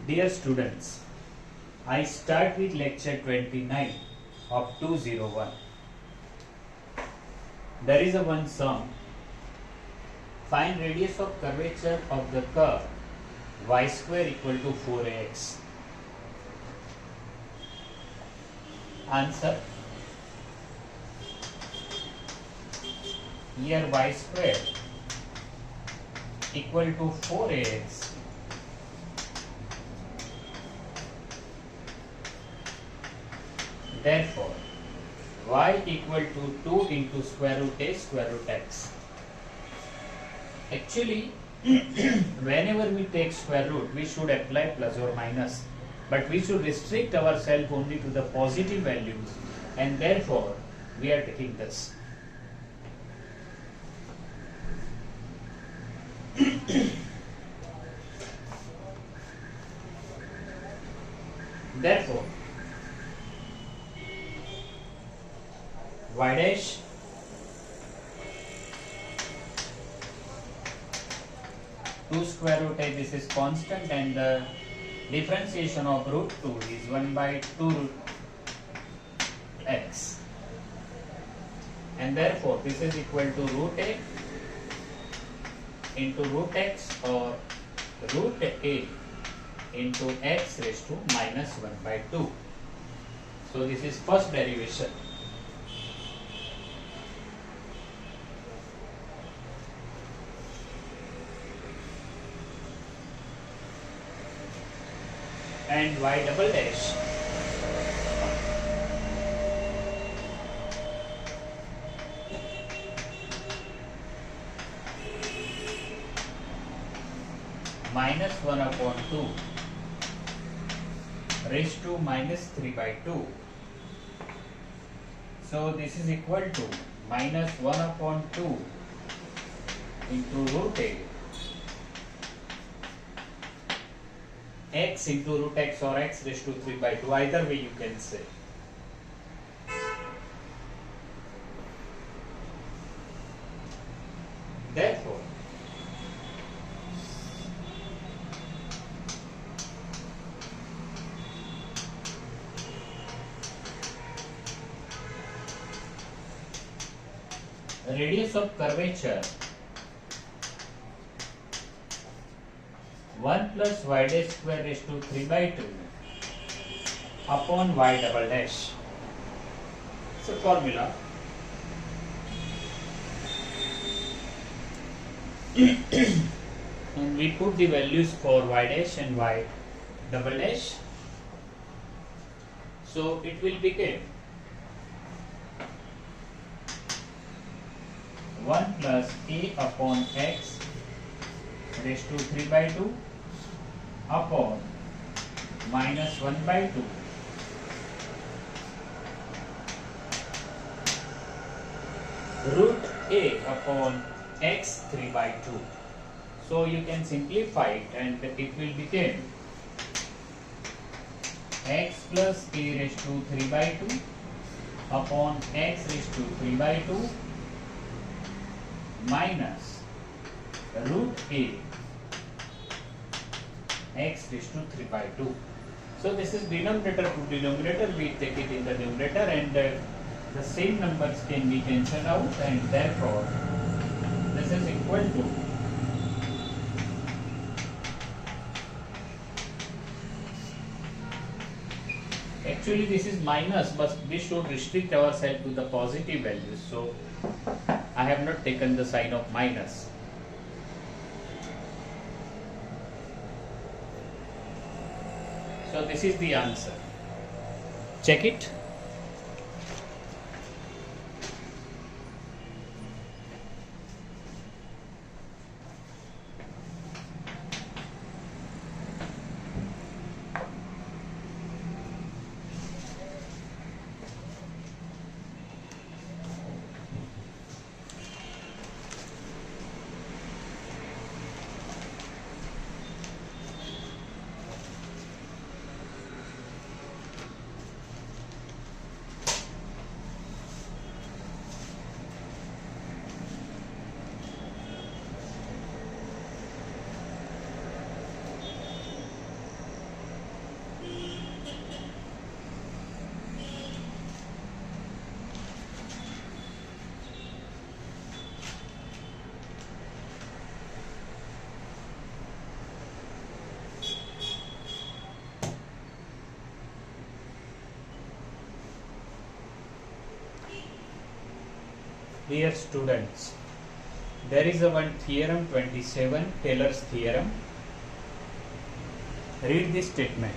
Dear students, I start with lecture 29 of 201. There is a one sum. Find radius of curvature of the curve y square equal to 4ax. Answer. Here y square equal to 4ax. Therefore, y equal to 2 into square root a square root x. Actually, whenever we take square root, we should apply plus or minus. But we should restrict ourselves only to the positive values, and therefore we are taking this. Therefore, y dash two square root a, this is constant, and the differentiation of root 2 is 1 by 2 root x, and therefore this is equal to root a into root x, or root a into x raised to minus 1 by 2. So this is first derivation. And y double dash minus 1 upon 2 raised to minus 3 by 2. So this is equal to minus 1 upon 2 into root a x into root x, or x raised to 3 by 2, either way you can say. Therefore, radius of curvature 1 plus y dash square raised to 3 by 2 upon y double dash. It's a formula. And we put the values for y dash and y double dash. So it will become 1 plus a upon x raised to 3 by 2 upon minus 1 by 2 root a upon x 3 by 2. So you can simplify it, and it will become x plus a raised to 3 by 2 upon x raised to 3 by 2 minus root a x raised to 3 by 2. So this is denominator to denominator, we take it in the numerator, and the same numbers can be cancelled out, and therefore this is equal to actually this is minus, but we should restrict ourselves to the positive values. So I have not taken the sign of minus. So this is the answer. Check it. Dear students, there is a one theorem 27, Taylor's theorem. Read this statement.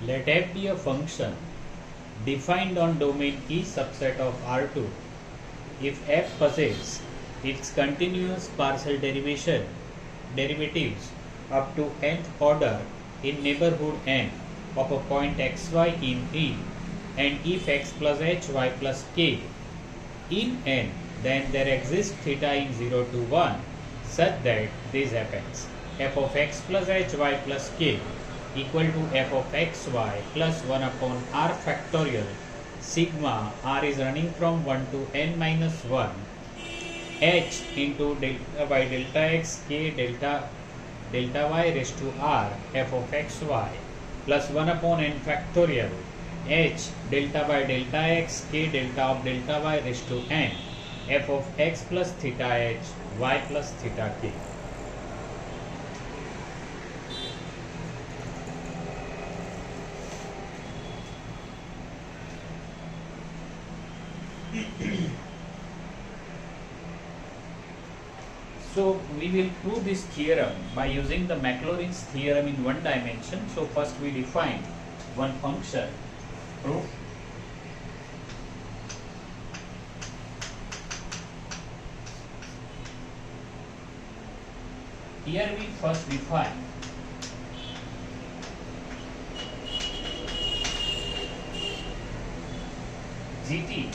Let f be a function defined on domain key subset of R2 if f possesses its continuous partial derivatives up to nth order in neighborhood n of a point xy in E, and if x plus hy plus k in n, then there exists theta in 0 to 1 such that this happens. F of x plus hy plus k equal to f of xy plus 1 upon r factorial sigma r is running from 1 to n minus 1 h into delta by delta x k delta y raised to r f of xy plus 1 upon n factorial h delta by delta x k delta of delta y raised to n f of x plus theta h y plus theta k. So we will prove this theorem by using the Maclaurin's theorem in one dimension. So first we define one function. Proof. Here we first define gt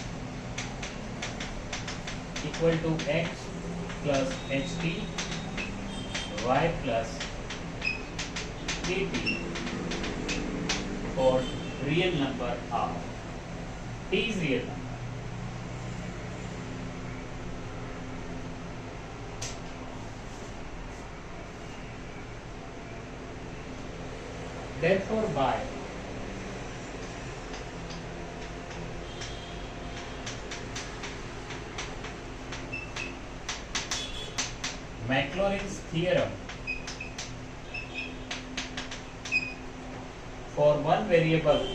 equal to x plus ht y plus kt for real number r. T is real number. Therefore, by Maclaurin's theorem for one variable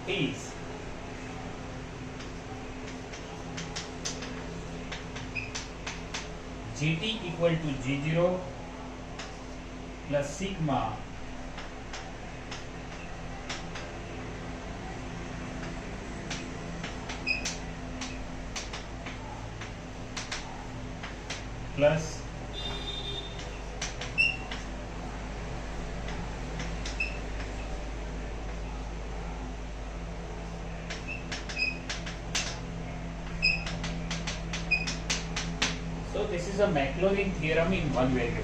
is gt equal to g0 plus sigma plus so this is a Maclaurin theorem in one variable.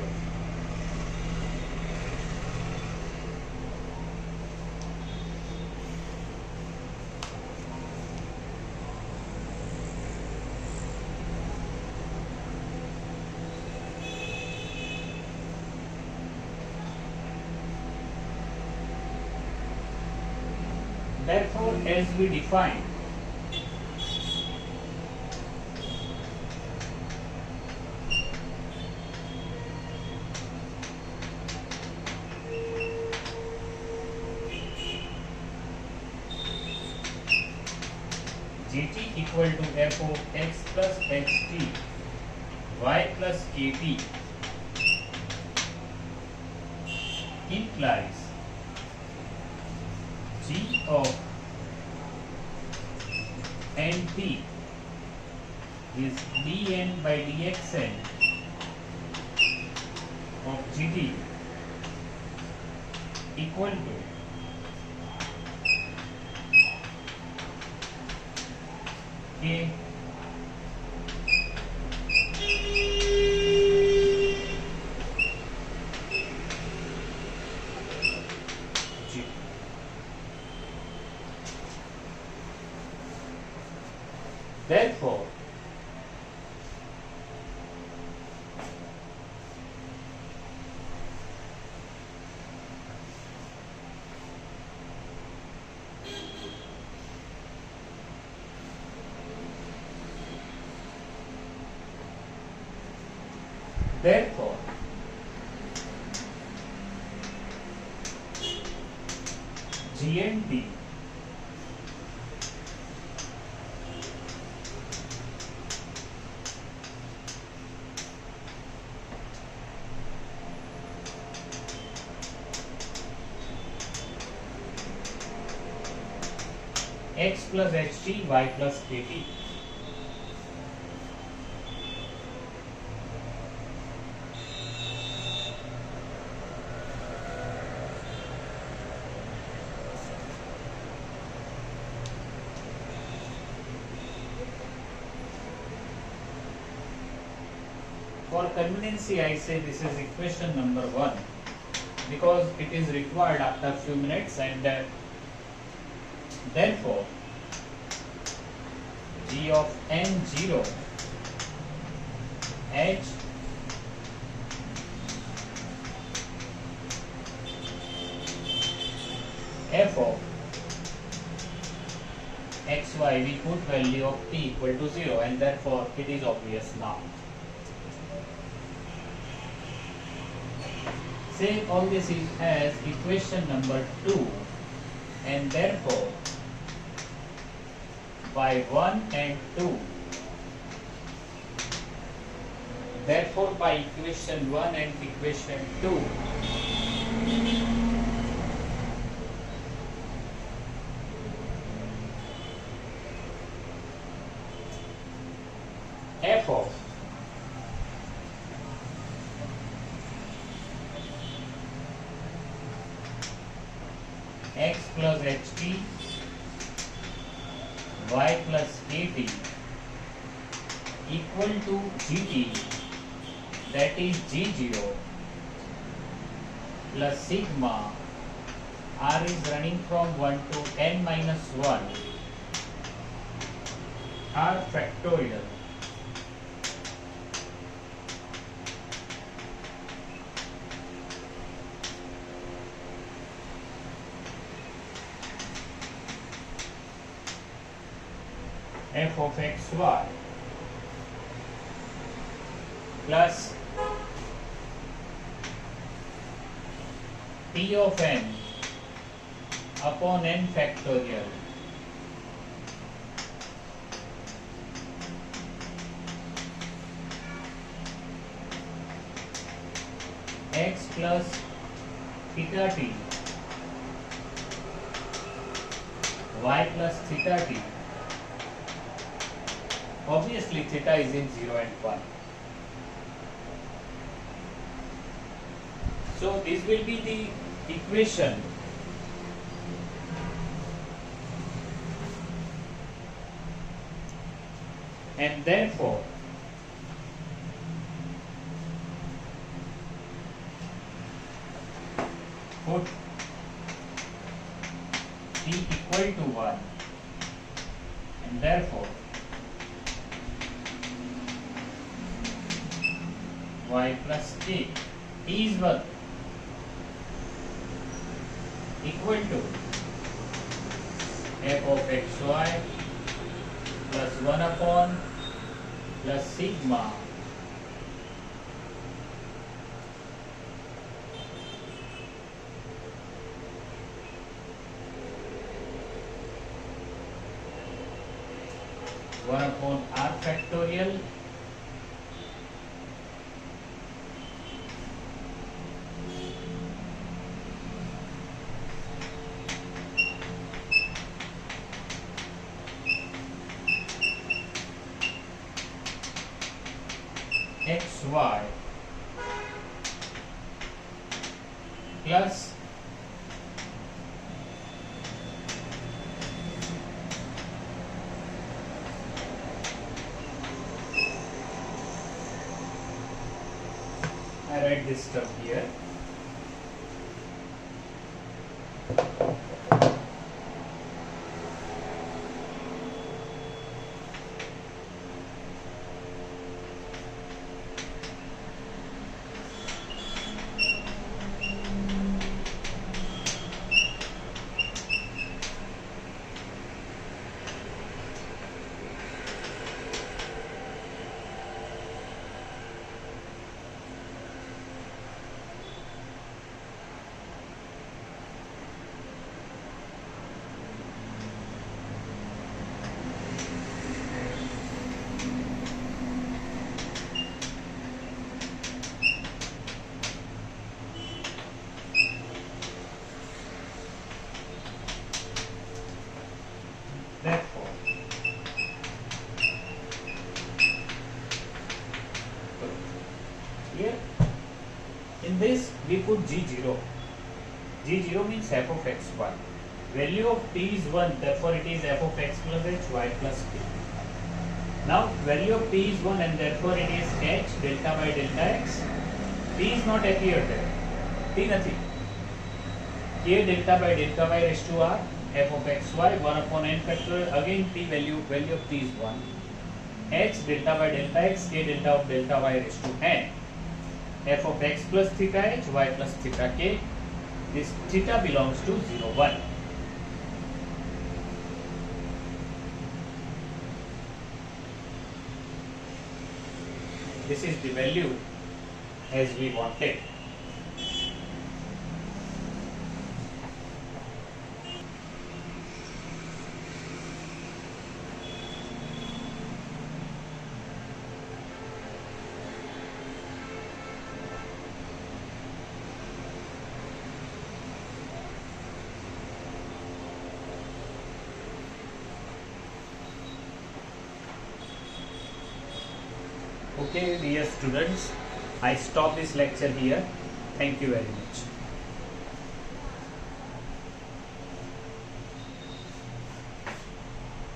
Therefore, as we define gt equal to f of x plus ht y plus kt implies g of nt is dn by dxn GD equal to K G. Therefore, therefore, GNT x plus ht y plus kt. For conveniency, I say this is equation number 1 because it is required after a few minutes, and therefore g of n0 h f of xy, we put value of t equal to 0, and therefore it is obvious now. Same all this is as equation number 2, and therefore by 1 and 2, therefore by equation 1 and equation 2, f of x plus ht y plus kt equal to gt, that is g0 plus sigma r is running from 1 to n minus 1 r factorial f of xy plus t of n upon n factorial x plus theta t y plus theta t. Obviously theta is in 0 and 1. So this will be the equation and therefore put t equal to 1, and therefore y plus k is what equal to f of xy plus 1 upon plus sigma one upon r factorial xy plus I write this term here. Therefore, here in this we put G0. G0 means f of x1. Value of t is 1, therefore it is f of x plus h y plus t. Now value of t is 1 and therefore it is h delta by delta x. T is not appeared there. T nothing. K delta by delta y raised to r f of x y 1 upon n factorial. Again t value of t is 1. H delta by delta x k delta of delta y raised to n. F of x plus theta h y plus theta k. This theta belongs to 0 1. This is the value as we wanted. Okay, dear students, I stop this lecture here. Thank you very much.